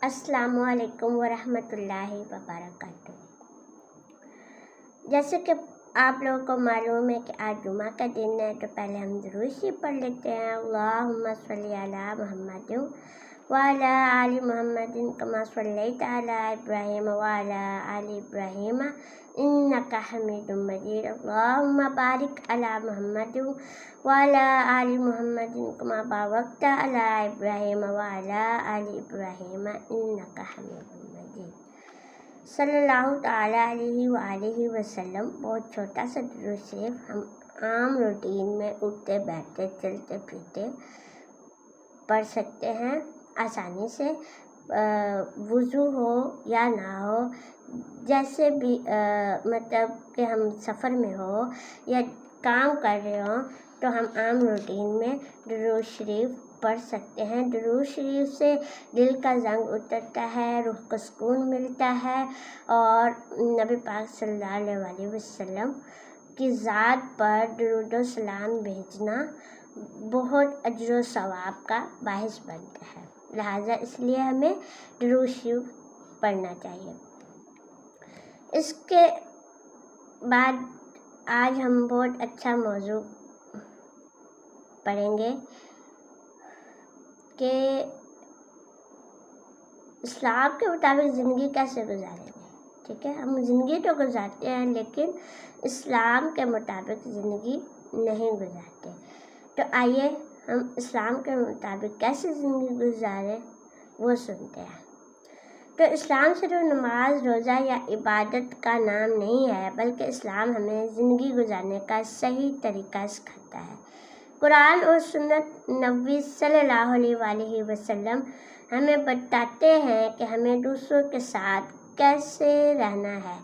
السلام علیکم ورحمۃ اللہ وبرکاتہ۔ جیسے کہ آپ لوگوں کو معلوم ہے کہ آج جمعہ کا دن ہے، تو پہلے ہم درود شریف پڑھ لیتے ہیں۔ اللہم صلی علی محمد وعلی آل محمد کما صلیت علی ابراہیم وعلی آل ابراہیم انک حمید مجید۔ اللہم بارک علی محمد وعلی آل محمد کما بارکت علی ابراہیم وعلی آل ابراہیم انک حمید مجید۔ صلی اللہ تعالیٰ علیہ وآلہ وسلم۔ بہت چھوٹا سا درود شریف ہم عام روٹین میں اٹھتے بیٹھتے چلتے پھرتے پڑھ سکتے ہیں آسانی سے، وضو ہو یا نہ ہو، جیسے بھی مطلب کہ ہم سفر میں ہو یا کام کر رہے ہوں تو ہم عام روٹین میں درود شریف پڑھ سکتے ہیں۔ درود شریف سے دل کا زنگ اترتا ہے، روح کو سکون ملتا ہے، اور نبی پاک صلی اللہ علیہ وسلم کی ذات پر درود و سلام بھیجنا بہت اجر و ثواب کا باعث بنتا ہے، لہٰذا اس لیے ہمیں درود شریف پڑھنا چاہیے۔ اس کے بعد آج ہم بہت اچھا موضوع پڑھیں گے کہ اسلام کے مطابق زندگی کیسے گزاریں گے۔ ٹھیک ہے، ہم زندگی تو گزارتے ہیں لیکن اسلام کے مطابق زندگی نہیں گزارتے، تو آئیے ہم اسلام کے مطابق کیسے زندگی گزاریں وہ سنتے ہیں۔ تو اسلام صرف نماز، روزہ یا عبادت کا نام نہیں ہے، بلکہ اسلام ہمیں زندگی گزارنے کا صحیح طریقہ سکھاتا ہے۔ قرآن اور سنت نبوی صلی اللہ علیہ وآلہ وسلم ہمیں بتاتے ہیں کہ ہمیں دوسروں کے ساتھ کیسے رہنا ہے،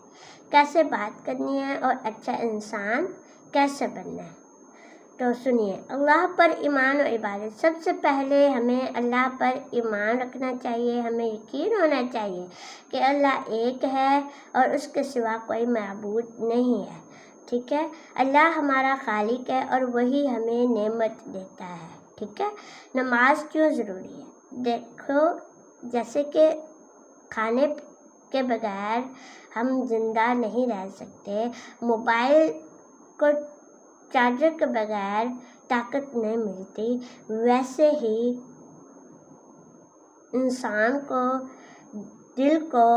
کیسے بات کرنی ہے اور اچھا انسان کیسے بننا ہے۔ تو سنیے، اللہ پر ایمان و عبادت۔ سب سے پہلے ہمیں اللہ پر ایمان رکھنا چاہیے، ہمیں یقین ہونا چاہیے کہ اللہ ایک ہے اور اس کے سوا کوئی معبود نہیں ہے۔ ٹھیک ہے، اللہ ہمارا خالق ہے اور وہی ہمیں نعمت دیتا ہے۔ ٹھیک ہے، نماز کیوں ضروری ہے؟ دیکھو، جیسے کہ کھانے کے بغیر ہم زندہ نہیں رہ سکتے، موبائل کو چارجر کے بغیر طاقت نہیں ملتی، ویسے ہی انسان کو دل کو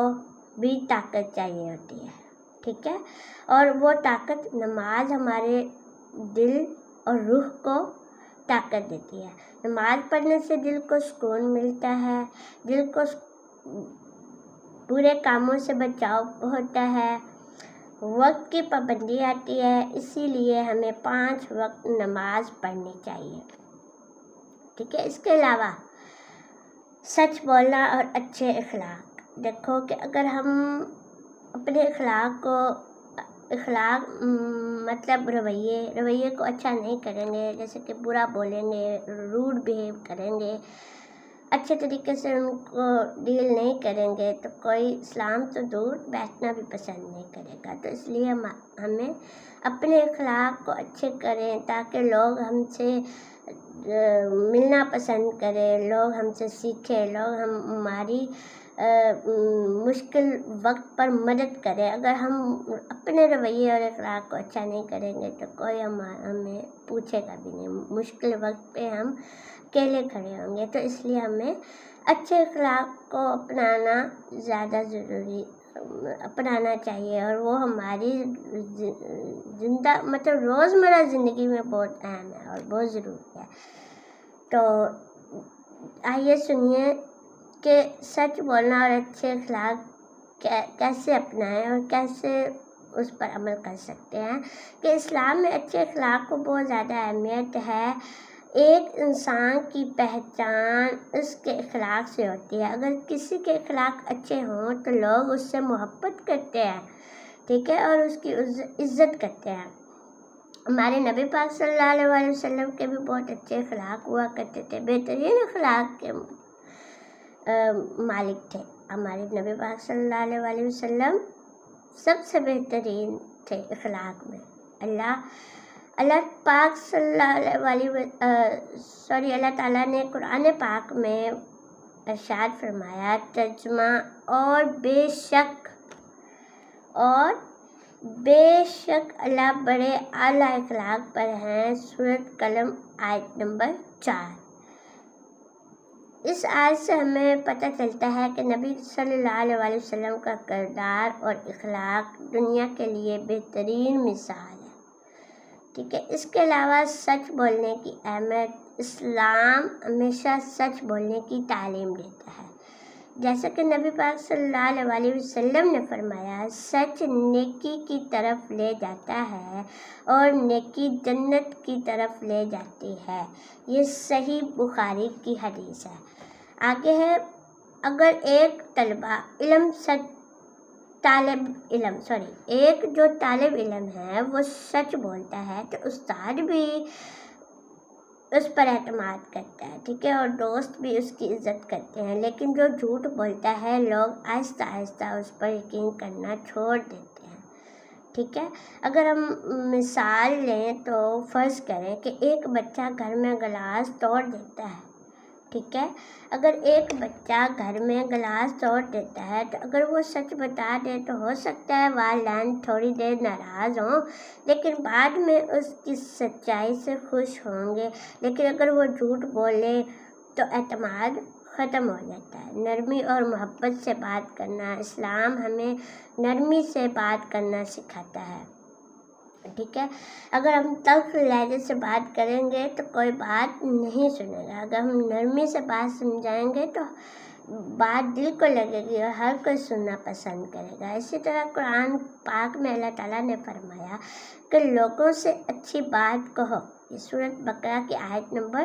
بھی طاقت چاہیے ہوتی ہے۔ ٹھیک ہے، اور وہ طاقت نماز ہمارے دل اور روح کو طاقت دیتی ہے۔ نماز پڑھنے سے دل کو سکون ملتا ہے، دل کو برے کاموں سے بچاؤ ہوتا ہے، وقت کی پابندی آتی ہے، اسی لیے ہمیں 5 وقت نماز پڑھنی چاہیے۔ ٹھیک ہے، اس کے علاوہ سچ بولنا اور اچھے اخلاق۔ دیکھو کہ اگر ہم اپنے اخلاق مطلب رویے کو اچھا نہیں کریں گے، جیسے کہ برا بولیں گے، روڈ بیہیو کریں گے، اچھے طریقے سے ان کو ڈیل نہیں کریں گے، تو کوئی اسلام تو دور بیٹھنا بھی پسند نہیں کرے گا۔ تو اس لیے ہمیں اپنے اخلاق کو اچھے کریں تاکہ لوگ ہم سے ملنا پسند کریں، لوگ ہم سے سیکھیں، لوگ ہماری مشکل وقت پر مدد کریں۔ اگر ہم اپنے رویے اور اخلاق کو اچھا نہیں کریں گے تو کوئی ہمیں پوچھے گا بھی نہیں، مشکل وقت پہ ہم اکیلے کھڑے ہوں گے۔ تو اس لیے ہمیں اچھے اخلاق کو اپنانا چاہیے، اور وہ ہماری مطلب روزمرہ زندگی میں بہت اہم ہے اور بہت ضروری ہے۔ تو آئیے سنیے کہ سچ بولنا اور اچھے اخلاق کیسے اپنائیں اور کیسے اس پر عمل کر سکتے ہیں۔ کہ اسلام میں اچھے اخلاق کو بہت زیادہ اہمیت ہے۔ ایک انسان کی پہچان اس کے اخلاق سے ہوتی ہے۔ اگر کسی کے اخلاق اچھے ہوں تو لوگ اس سے محبت کرتے ہیں، ٹھیک ہے، اور اس کی عزت کرتے ہیں۔ ہمارے نبی پاک صلی اللہ علیہ وسلم کے بھی بہت اچھے اخلاق ہوا کرتے تھے، بہترین اخلاق کے مالک تھے۔ ہمارے نبی پاک صلی اللہ علیہ وسلم سب سے بہترین تھے اخلاق میں۔ اللہ تعالیٰ نے قرآن پاک میں ارشاد فرمایا ترجمہ اور بے شک اللہ بڑے اعلیٰ اخلاق پر ہیں۔ سورۃ قلم آیت نمبر 4۔ اس آیت سے ہمیں پتہ چلتا ہے کہ نبی صلی اللہ علیہ وسلم کا کردار اور اخلاق دنیا کے لیے بہترین مثال ہے۔ ٹھیک ہے، اس کے علاوہ سچ بولنے کی اہمیت۔ اسلام ہمیشہ سچ بولنے کی تعلیم دیتا ہے، جیسا کہ نبی پاک صلی اللہ علیہ وسلم نے فرمایا، سچ نیکی کی طرف لے جاتا ہے اور نیکی جنت کی طرف لے جاتی ہے۔ یہ صحیح بخاری کی حدیث ہے۔ آگے ہے، اگر ایک جو طالب علم ہے وہ سچ بولتا ہے تو استاد بھی اس پر اعتماد کرتا ہے، ٹھیک ہے، اور دوست بھی اس کی عزت کرتے ہیں۔ لیکن جو جھوٹ بولتا ہے لوگ آہستہ آہستہ اس پر یقین کرنا چھوڑ دیتے ہیں۔ ٹھیک ہے، اگر ہم مثال لیں تو فرض کریں کہ ایک بچہ گھر میں گلاس توڑ دیتا ہے۔ ٹھیک ہے، اگر ایک بچہ گھر میں گلاس توڑ دیتا ہے تو اگر وہ سچ بتا دے تو ہو سکتا ہے والدین تھوڑی دیر ناراض ہوں، لیکن بعد میں اس کی سچائی سے خوش ہوں گے۔ لیکن اگر وہ جھوٹ بولے تو اعتماد ختم ہو جاتا ہے۔ نرمی اور محبت سے بات کرنا۔ اسلام ہمیں نرمی سے بات کرنا سکھاتا ہے۔ ٹھیک ہے، اگر ہم تلخ لہجے سے بات کریں گے تو کوئی بات نہیں سنے گا۔ اگر ہم نرمی سے بات سمجھائیں گے تو بات دل کو لگے گی اور ہر کوئی سننا پسند کرے گا۔ اسی طرح قرآن پاک میں اللہ تعالیٰ نے فرمایا کہ لوگوں سے اچھی بات کہو۔ یہ سورۃ بقرہ کی آیت نمبر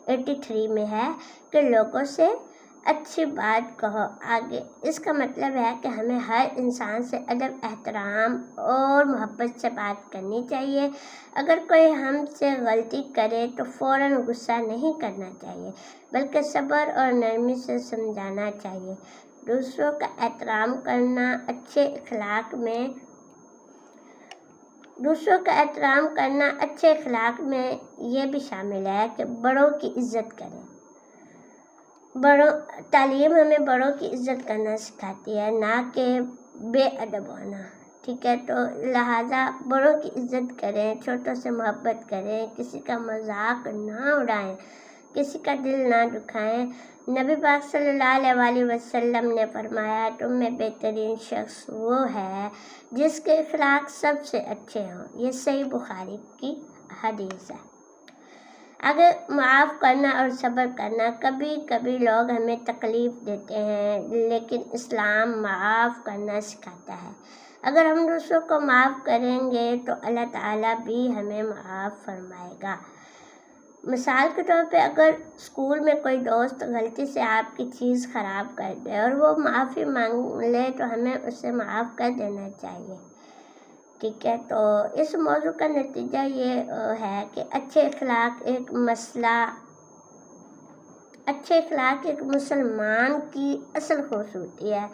83 میں ہے کہ لوگوں سے اچھی بات کہو۔ آگے اس کا مطلب ہے کہ ہمیں ہر انسان سے ادب، احترام اور محبت سے بات کرنی چاہیے۔ اگر کوئی ہم سے غلطی کرے تو فوراً غصہ نہیں کرنا چاہیے، بلکہ صبر اور نرمی سے سمجھانا چاہیے۔ دوسروں کا احترام کرنا اچھے اخلاق میں یہ بھی شامل ہے کہ بڑوں کی عزت کریں۔ تعلیم ہمیں بڑوں کی عزت کرنا سکھاتی ہے، نہ کہ بے ادب ہونا۔ ٹھیک ہے، تو لہٰذا بڑوں کی عزت کریں، چھوٹوں سے محبت کریں، کسی کا مذاق نہ اڑائیں، کسی کا دل نہ دکھائیں۔ نبی پاک صلی اللہ علیہ وسلم نے فرمایا، تم میں بہترین شخص وہ ہے جس کے اخلاق سب سے اچھے ہوں۔ یہ صحیح بخاری کی حدیث ہے۔ اگر معاف کرنا اور صبر کرنا۔ کبھی کبھی لوگ ہمیں تکلیف دیتے ہیں، لیکن اسلام معاف کرنا سکھاتا ہے۔ اگر ہم دوسروں کو معاف کریں گے تو اللہ تعالیٰ بھی ہمیں معاف فرمائے گا۔ مثال کے طور پہ اگر اسکول میں کوئی دوست غلطی سے آپ کی چیز خراب کر دے اور وہ معافی مانگ لے تو ہمیں اسے معاف کر دینا چاہیے۔ ٹھیک ہے، تو اس موضوع کا نتیجہ یہ ہے کہ اچھے اخلاق ایک مسلمان کی اصل خوبصورتی ہے۔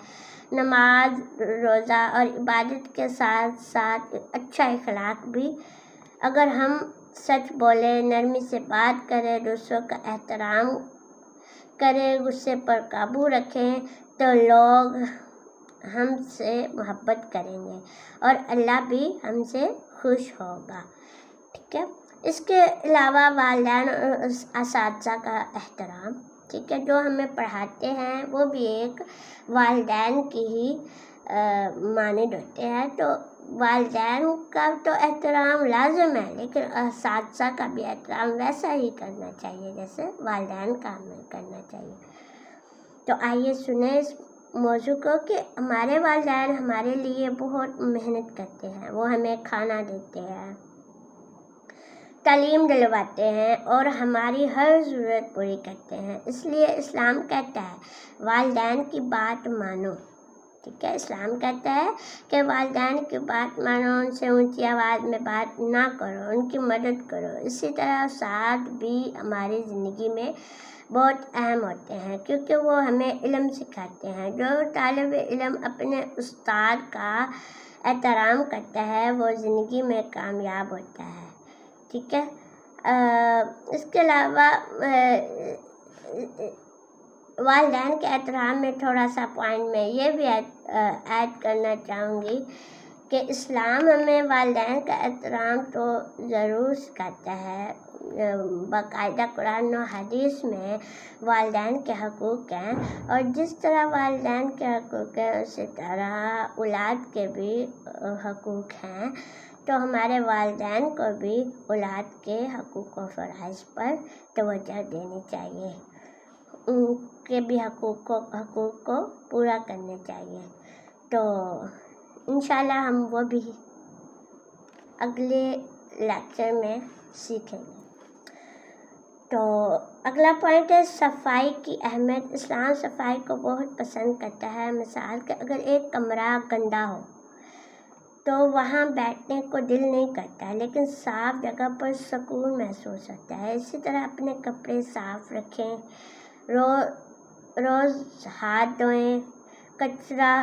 نماز، روزہ اور عبادت کے ساتھ ساتھ اچھا اخلاق بھی۔ اگر ہم سچ بولیں، نرمی سے بات کریں، دوسروں کا احترام کریں، غصے پر قابو رکھیں تو لوگ ہم سے محبت کریں گے اور اللہ بھی ہم سے خوش ہوگا۔ ٹھیک ہے، اس کے علاوہ والدین اور اساتذہ کا احترام۔ ٹھیک ہے، جو ہمیں پڑھاتے ہیں وہ بھی ایک والدین کی ہی مانند ہوتے ہیں، تو والدین کا تو احترام لازم ہے، لیکن اساتذہ کا بھی احترام ویسا ہی کرنا چاہیے جیسے والدین کا ہمیں کرنا چاہیے۔ تو آئیے سنیں اس موضوع کو کہ ہمارے والدین ہمارے لیے بہت محنت کرتے ہیں۔ وہ ہمیں کھانا دیتے ہیں، تعلیم دلواتے ہیں اور ہماری ہر ضرورت پوری کرتے ہیں۔ اس لیے اسلام کہتا ہے والدین کی بات مانو۔ ٹھیک ہے، اسلام کہتا ہے کہ والدین کی بات مانو، ان سے اونچی آواز میں بات نہ کرو، ان کی مدد کرو۔ اسی طرح استاد بھی ہماری زندگی میں بہت اہم ہوتے ہیں، کیونکہ وہ ہمیں علم سکھاتے ہیں۔ جو طالب علم اپنے استاد کا احترام کرتا ہے وہ زندگی میں کامیاب ہوتا ہے۔ ٹھیک ہے، اس کے علاوہ والدین کے احترام میں تھوڑا سا پوائنٹ میں یہ بھی ایڈ کرنا چاہوں گی کہ اسلام ہمیں والدین کا احترام تو ضرور سکھاتا ہے. باقاعدہ قرآن و حدیث میں والدین کے حقوق ہیں، اور جس طرح والدین کے حقوق ہیں اسی طرح اولاد کے بھی حقوق ہیں. تو ہمارے والدین کو بھی اولاد کے حقوق و فرائض پر توجہ دینی چاہیے، ان کے بھی حقوق کو پورا کرنے چاہیے. تو انشاءاللہ ہم وہ بھی اگلے لیکچر میں سیکھیں گے. تو اگلا پوائنٹ ہے صفائی کی اہمیت. اسلام صفائی کو بہت پسند کرتا ہے. مثال کہ اگر ایک کمرہ گندا ہو تو وہاں بیٹھنے کو دل نہیں کرتا، لیکن صاف جگہ پر سکون محسوس ہوتا ہے. اسی طرح اپنے کپڑے صاف رکھیں، روز ہاتھ دھوئیں، کچرا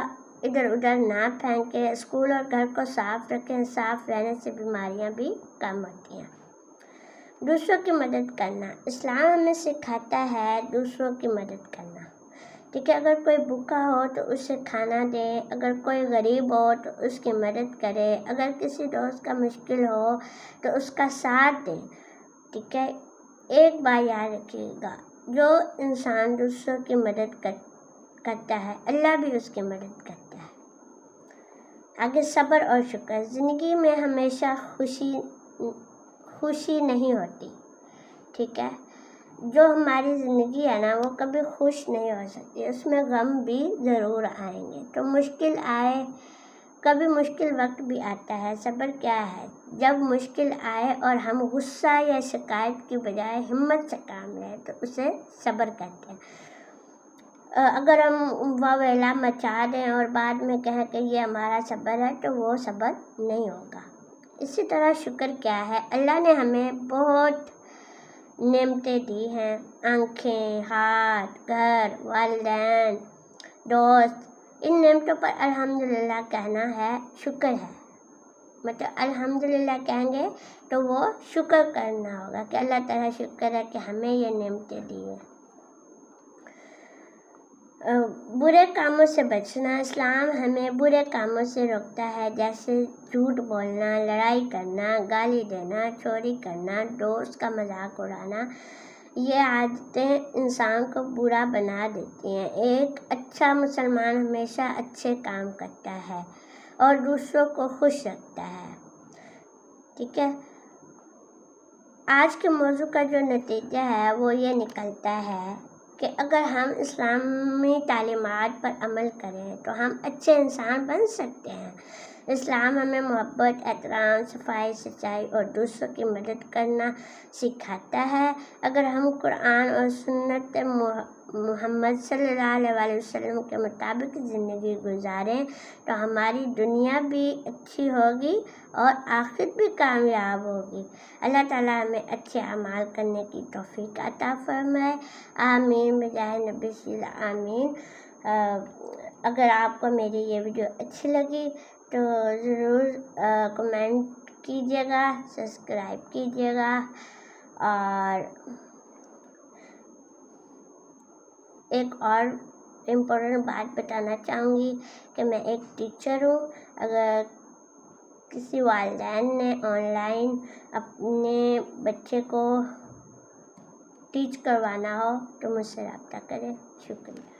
ادھر ادھر نہ پھینکیں، اسکول اور گھر کو صاف رکھیں. صاف رہنے سے بیماریاں بھی کم ہوتی ہیں. دوسروں کی مدد کرنا. اسلام ہمیں سکھاتا ہے دوسروں کی مدد کرنا. ٹھیک ہے، اگر کوئی بھوکا ہو تو اسے کھانا دیں، اگر کوئی غریب ہو تو اس کی مدد کرے، اگر کسی دوست کا مشکل ہو تو اس کا ساتھ دیں. ٹھیک ہے، ایک بات یاد رکھیے گا، جو انسان دوسروں کی مدد کرتا ہے اللہ بھی اس کی مدد کرتا ہے. آگے صبر اور شکر. زندگی میں ہمیشہ خوشی نہیں ہوتی. ٹھیک ہے، جو ہماری زندگی ہے نا وہ کبھی خوش نہیں ہو سکتی، اس میں غم بھی ضرور آئیں گے. تو مشکل آئے، کبھی مشکل وقت بھی آتا ہے. صبر کیا ہے؟ جب مشکل آئے اور ہم غصہ یا شکایت کی بجائے ہمت سے کام لیں تو اسے صبر کہتے ہیں. اگر ہم واویلا مچا دیں اور بعد میں کہیں کہ یہ ہمارا صبر ہے تو وہ صبر نہیں ہوگا. اسی طرح شکر کیا ہے؟ اللہ نے ہمیں بہت نعمتیں دی ہیں، آنکھیں، ہاتھ، گھر، والدین، دوست. ان نعمتوں پر الحمدللہ کہنا ہے، شکر ہے. مطلب الحمدللہ کہیں گے تو وہ شکر کرنا ہوگا کہ اللہ تعالیٰ شکر ہے کہ ہمیں یہ نعمتیں دی ہیں. برے کاموں سے بچنا. اسلام ہمیں برے کاموں سے روکتا ہے، جیسے جھوٹ بولنا، لڑائی کرنا، گالی دینا، چوری کرنا، دوست کا مذاق اڑانا. یہ عادتیں انسان کو برا بنا دیتی ہیں. ایک اچھا مسلمان ہمیشہ اچھے کام کرتا ہے اور دوسروں کو خوش رکھتا ہے. ٹھیک ہے، آج کے موضوع کا جو نتیجہ ہے وہ یہ نکلتا ہے کہ اگر ہم اسلامی تعلیمات پر عمل کریں تو ہم اچھے انسان بن سکتے ہیں. اسلام ہمیں محبت، احترام، صفائی، سچائی اور دوسروں کی مدد کرنا سکھاتا ہے. اگر ہم قرآن اور سنت محمد صلی اللہ علیہ وسلم کے مطابق زندگی گزاریں تو ہماری دنیا بھی اچھی ہوگی اور آخرت بھی کامیاب ہوگی. اللہ تعالیٰ ہمیں اچھے اعمال کرنے کی توفیق عطا فرمائے. آمین بجاہ نبی صلی اللہ آمین. اگر آپ کو میری یہ ویڈیو اچھی لگی تو ضرور کمنٹ کیجیے گا، سبسکرائب کیجیے گا. اور ایک اور امپورٹنٹ بات بتانا چاہوں گی کہ میں ایک ٹیچر ہوں. اگر کسی والدین نے آن لائن اپنے بچے کو ٹیچ کروانا ہو تو مجھ سے رابطہ کریں. شکریہ.